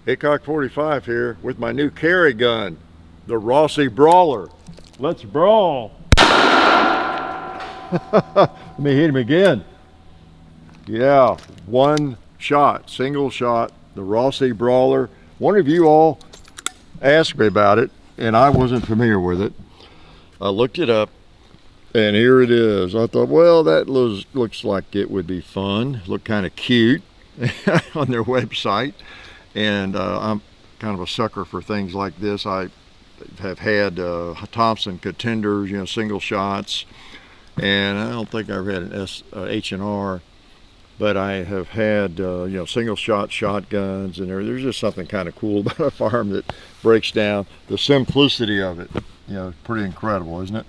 Acock 45 here with my new carry gun, the Rossi Brawler. Let's brawl. Let me hit him again. Yeah, one shot, single shot, the Rossi Brawler. One of you all asked me about it, and I wasn't familiar with it. I looked it up, and here it is. I thought, well, that looks like it would be fun. Look kind of cute on their website. And I'm kind of a sucker for things like this. I have had Thompson contenders, you know, single shots, and I don't think I've had an H&R, but I have had you know, single shot shotguns, and there's just something kind of cool about a firearm that breaks down. The simplicity of it, you know, pretty incredible, isn't it?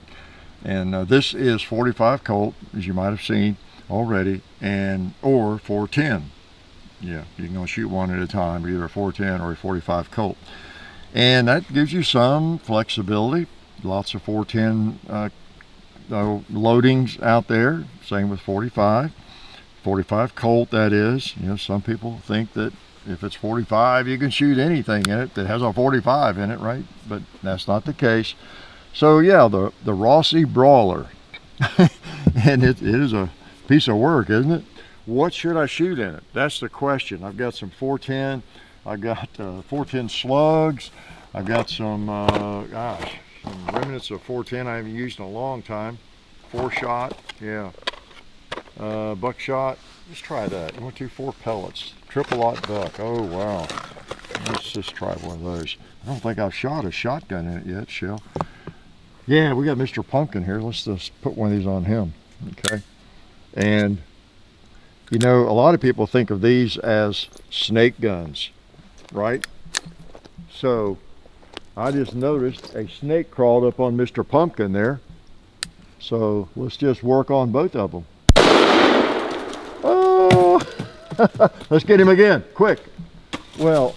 And this is 45 Colt, as you might have seen already, or 410. Yeah, you can only shoot one at a time, either a 410 or a 45 Colt. And that gives you some flexibility. Lots of 410 loadings out there. Same with 45. 45 Colt, that is. You know, some people think that if it's 45, you can shoot anything in it that has a 45 in it, right? But that's not the case. So yeah, the Rossi Brawler. And it is a piece of work, isn't it? What should I shoot in it? That's the question. I've got some 410. I've got 410 slugs. I've got some, some remnants of 410 I haven't used in a long time. 4-shot, yeah. Buckshot. Let's try that. 4 pellets. Triple-aught buck. Oh, wow. Let's just try one of those. I don't think I've shot a shotgun in it yet, Shell. Yeah, we got Mr. Pumpkin here. Let's just put one of these on him. Okay. And you know, a lot of people think of these as snake guns, right? So I just noticed a snake crawled up on Mr. Pumpkin there. So let's just work on both of them. Oh, let's get him again, quick. Well,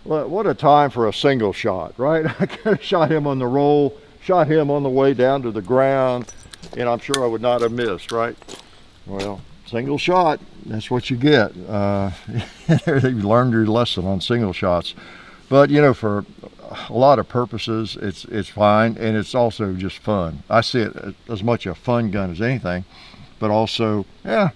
what a time for a single shot, right? I could have shot him on the roll, shot him on the way down to the ground, and I'm sure I would not have missed, right? Well, single shot, that's what you get. You learned your lesson on single shots. But you know, for a lot of purposes, it's fine, and it's also just fun. I see it as much a fun gun as anything, but also, yeah,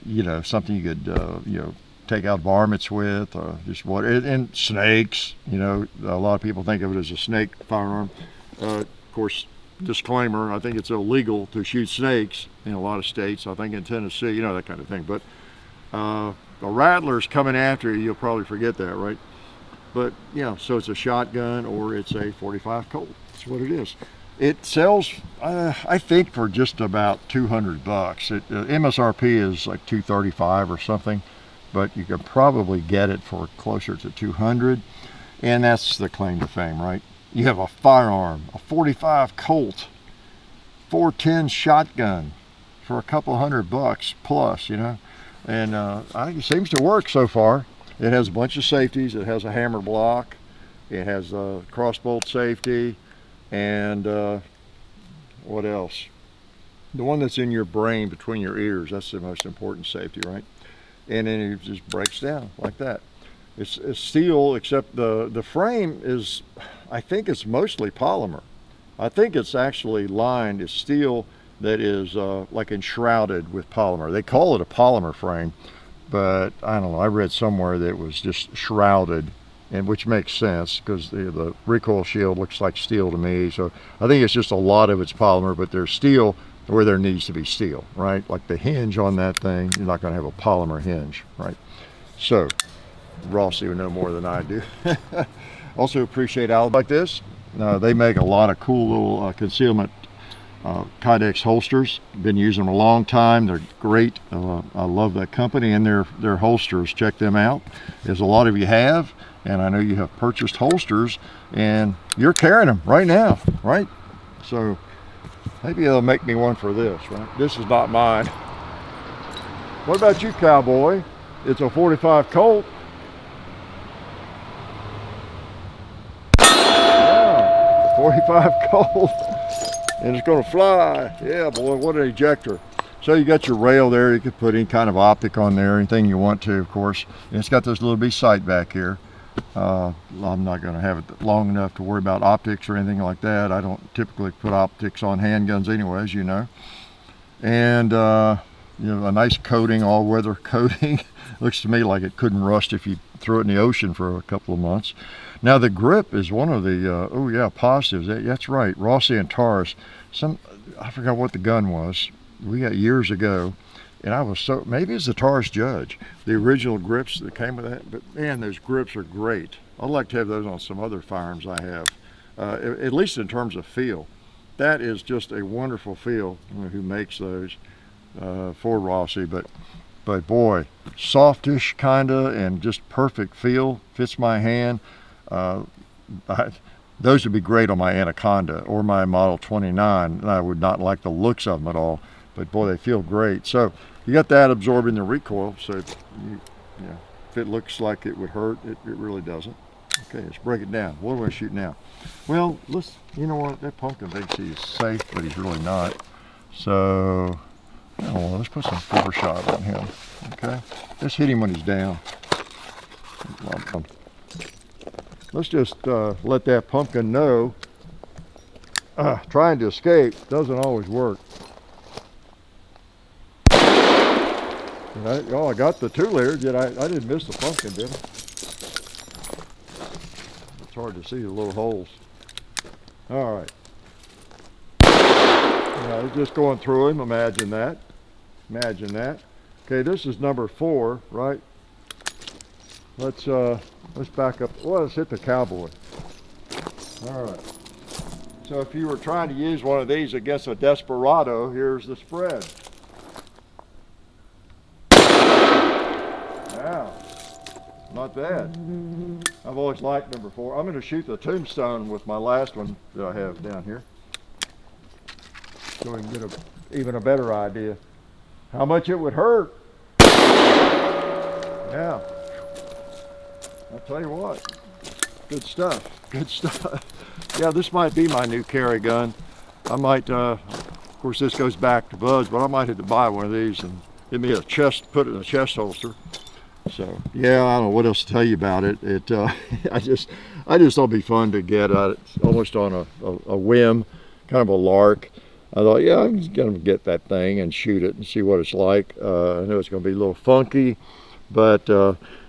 you know, something you could you know, take out varmints with, just what, and snakes. You know, a lot of people think of it as a snake firearm. Of course, disclaimer, I think it's illegal to shoot snakes in a lot of states. I think in Tennessee, you know, that kind of thing. But a rattler's coming after you, you'll probably forget that, right? But yeah, so it's a shotgun or it's a 45 Colt. That's what it is. It sells, I think, for just about 200 bucks. MSRP is like 235 or something, but you can probably get it for closer to 200. And that's the claim to fame, right? You have a firearm, a 45 Colt, 410 shotgun for a couple $100 bucks plus, you know. And I think it seems to work so far. It has a bunch of safeties. It has a hammer block. It has a crossbolt safety. And what else? The one that's in your brain between your ears, that's the most important safety, right? And then it just breaks down like that. It's steel, except the frame is, I think it's mostly polymer. I think it's actually lined, it's steel that is like enshrouded with polymer. They call it a polymer frame, but I don't know, I read somewhere that it was just shrouded, and which makes sense because the recoil shield looks like steel to me. So I think it's just a lot of it's polymer, but there's steel where there needs to be steel, right? Like the hinge on that thing, you're not going to have a polymer hinge, right? So Rossi would know more than I do. Also appreciate Al like this. They make a lot of cool little concealment Kydex holsters. Been using them a long time. They're great. I love that company and their holsters. Check them out, as a lot of you have, and I know you have purchased holsters and you're carrying them right now, right? So maybe they'll make me one for this, right? This is not mine. What about you, cowboy? It's a 45 Colt. 45 Colt, and it's going to fly. Yeah, boy, what an ejector. So you got your rail there. You could put any kind of optic on there, anything you want to, of course. And it's got this little bitty sight back here. I'm not going to have it long enough to worry about optics or anything like that. I don't typically put optics on handguns anyway, as you know. And you know, a nice coating, all-weather coating. Looks to me like it couldn't rust if you threw it in the ocean for a couple of months. Now the grip is one of the oh yeah, positives. That's right, Rossi and Taurus. I forgot what the gun was. We got years ago, and I was so, maybe it's the Taurus Judge, the original grips that came with that. But man, those grips are great. I'd like to have those on some other firearms I have, at least in terms of feel. That is just a wonderful feel. I don't know who makes those for Rossi, but boy, softish kinda and just perfect feel. Fits my hand. Those would be great on my Anaconda or my Model 29. I would not like the looks of them at all, but boy, they feel great. So you got that absorbing the recoil, so yeah, if it looks like it would hurt, it really doesn't. Okay, let's break it down. What do I shoot now? Well, you know what, that pumpkin thinks he's safe, but he's really not. So, oh, let's put some 4-shot on him, okay? Let's hit him when he's down. Let's just let that pumpkin know trying to escape doesn't always work. I got the 2-liter. I didn't miss the pumpkin, did I? It's hard to see the little holes. All right. It's just going through him. Imagine that. Imagine that. Okay, this is number 4, right? Let's back up. Well, let's hit the cowboy. All right. So if you were trying to use one of these against a desperado, here's the spread. Now, not bad. I've always liked number 4. I'm going to shoot the tombstone with my last one that I have down here, so we can get even a better idea how much it would hurt. Yeah. I'll tell you what, good stuff, good stuff. Yeah, this might be my new carry gun. I might, of course this goes back to Buzz, but I might have to buy one of these and give me a chest, put it in a chest holster. So, yeah, I don't know what else to tell you about it. I just thought it'd be fun to get almost on a whim, kind of a lark. I thought, yeah, I'm just gonna get that thing and shoot it and see what it's like. I know it's gonna be a little funky, but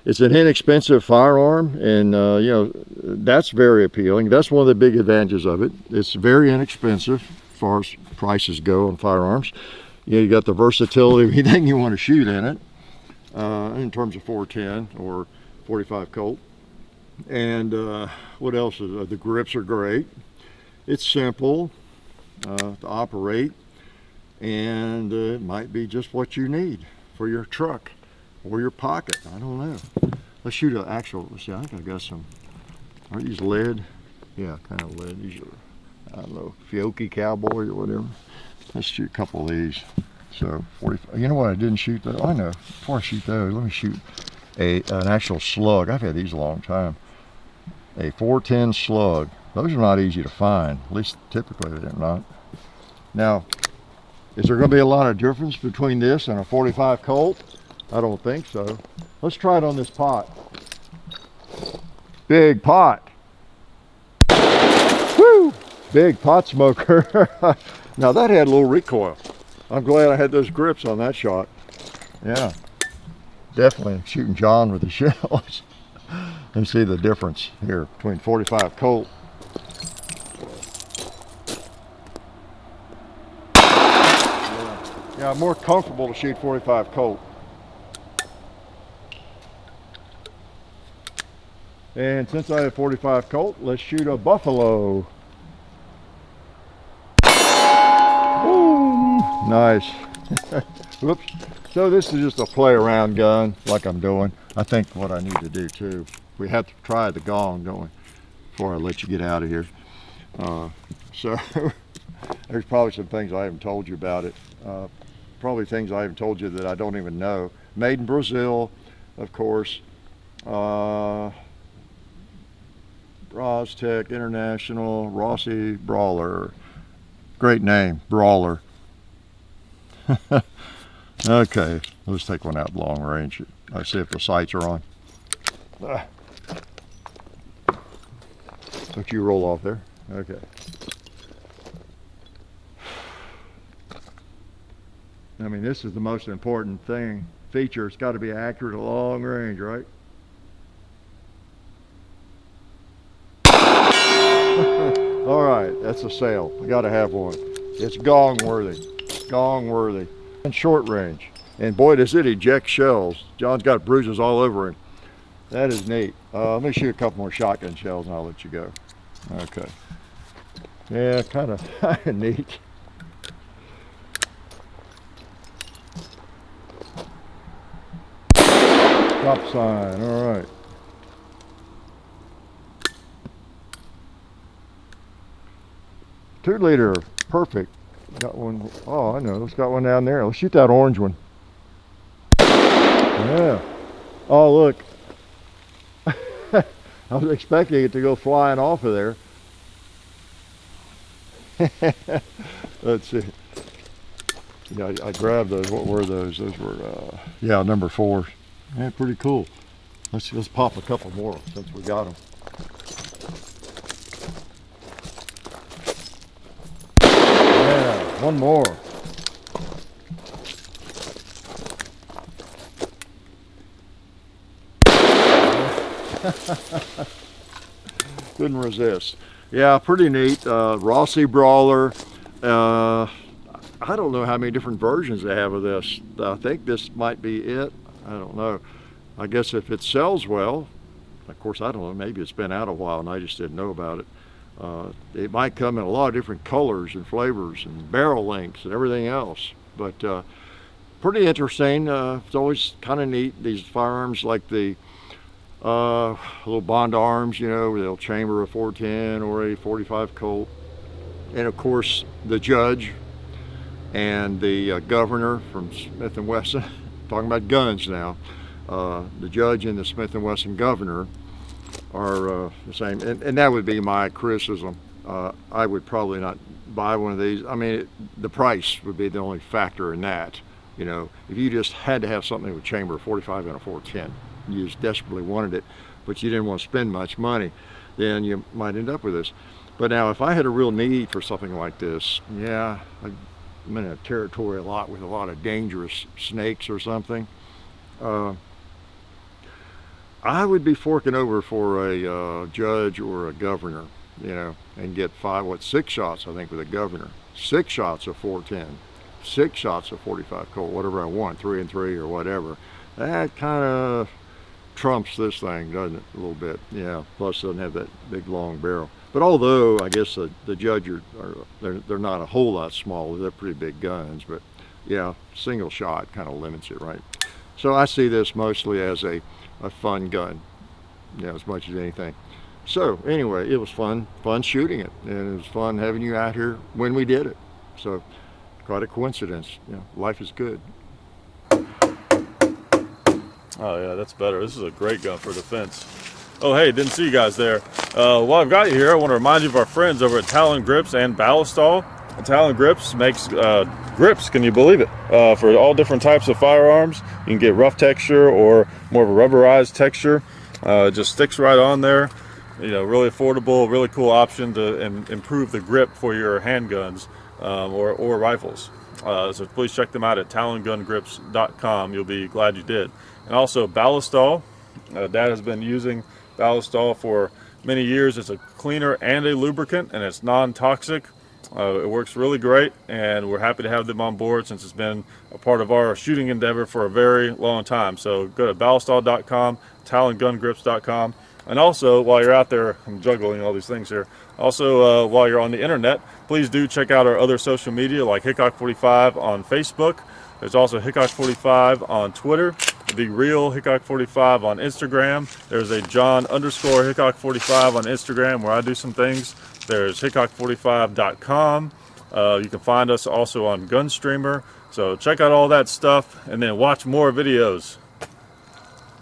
it's an inexpensive firearm, and you know, that's very appealing. That's one of the big advantages of it. It's very inexpensive as far as prices go on firearms. You know, you got the versatility of anything you want to shoot in it, in terms of 410 or 45 Colt. And what else? The grips are great. It's simple to operate, and it might be just what you need for your truck or your pocket. I don't know. Let's shoot an actual. Let's see. I think I got some. Are these lead? Yeah, kind of lead. These are, I don't know, Fiocchi Cowboy or whatever. Let's shoot a couple of these. So 45. You know what? I didn't shoot those. I know. Before I shoot those, let me shoot an actual slug. I've had these a long time. A 410 slug. Those are not easy to find. At least typically they're not. Now, is there going to be a lot of difference between this and a 45 Colt? I don't think so. Let's try it on this pot. Big pot. Woo! Big pot smoker. Now that had a little recoil. I'm glad I had those grips on that shot. Yeah, definitely shooting John with the shells. And see the difference here between 45 Colt. Yeah, I'm more comfortable to shoot 45 Colt. And since I have 45 Colt, let's shoot a Buffalo. Boom! Nice. Whoops. So this is just a play around gun like I'm doing. I think what I need to do too, we have to try the gong, don't we, before I let you get out of here. So there's probably some things I haven't told you about it. Probably things I haven't told you that I don't even know. Made in Brazil, of course. Rostec International, Rossi Brawler. Great name, Brawler. Okay, let's take one out long range. I see if the sights are on. Don't you roll off there. Okay. I mean, this is the most important feature. It's got to be accurate at long range, right? All right, that's a sale. We got to have one. It's gong worthy. Gong worthy. And short range. And boy, does it eject shells. John's got bruises all over him. That is neat. Let me shoot a couple more shotgun shells and I'll let you go. Okay. Yeah, kind of neat. Stop sign, all right. Two liter, perfect. Got one, oh I know, it's got one down there. Let's shoot that orange one. Yeah. Oh look. I was expecting it to go flying off of there. Let's see. Yeah, I grabbed those. What were those? Those were, yeah, number 4. Yeah, pretty cool. Let's pop a couple more since we got them. Yeah, one more. Couldn't resist. Yeah, pretty neat. Rossi Brawler. I don't know how many different versions they have of this. I think this might be it. I don't know. I guess if it sells well, of course, I don't know, maybe it's been out a while and I just didn't know about it. It might come in a lot of different colors and flavors and barrel lengths and everything else. But pretty interesting. It's always kind of neat, these firearms like the little Bond arms, you know, they'll chamber a 410 or a 45 Colt. And of course, the judge and the governor from Smith & Wesson, talking about guns now, the judge and the Smith & Wesson governor are the same, and that would be my criticism. I would probably not buy one of these. I mean, the price would be the only factor in that. You know, if you just had to have something with chamber 45 and a 410, you just desperately wanted it, but you didn't want to spend much money, then you might end up with this. But now, if I had a real need for something like this, yeah, I'm in a territory a lot with a lot of dangerous snakes or something, I would be forking over for a judge or a governor, you know, and get 6 shots, I think, with a governor. 6 shots of 410, 6 shots of 45 Colt, whatever I want, 3 and 3 or whatever. That kind of trumps this thing, doesn't it, a little bit? Yeah, plus it doesn't have that big long barrel. But although I guess the judge they're not a whole lot smaller, they're pretty big guns, but yeah, single shot kind of limits it, right? So I see this mostly as a fun gun, you know, as much as anything. So anyway, it was fun shooting it, and it was fun having you out here when we did it. So quite a coincidence. You know, life is good. Oh yeah, that's better. This is a great gun for defense. Oh hey, didn't see you guys there. While I've got you here, I want to remind you of our friends over at Talon Grips and Ballistol. Talon Grips makes grips, can you believe it, for all different types of firearms. You can get rough texture or more of a rubberized texture. It just sticks right on there. You know, really affordable, really cool option to improve the grip for your handguns or rifles. So please check them out at talongungrips.com. You'll be glad you did. And also Ballistol. Dad has been using Ballistol for many years. It's a cleaner and a lubricant, and it's non-toxic. It works really great, and we're happy to have them on board since it's been a part of our shooting endeavor for a very long time. So go to ballistol.com, talongungrips.com, and also while you're out there, I'm juggling all these things here. Also, while you're on the internet, please do check out our other social media like Hickok45 on Facebook. There's also Hickok45 on Twitter, The Real Hickok45 on Instagram. There's a John_Hickok45 on Instagram where I do some things. There's Hickok45.com. You can find us also on Gunstreamer. So check out all that stuff and then watch more videos.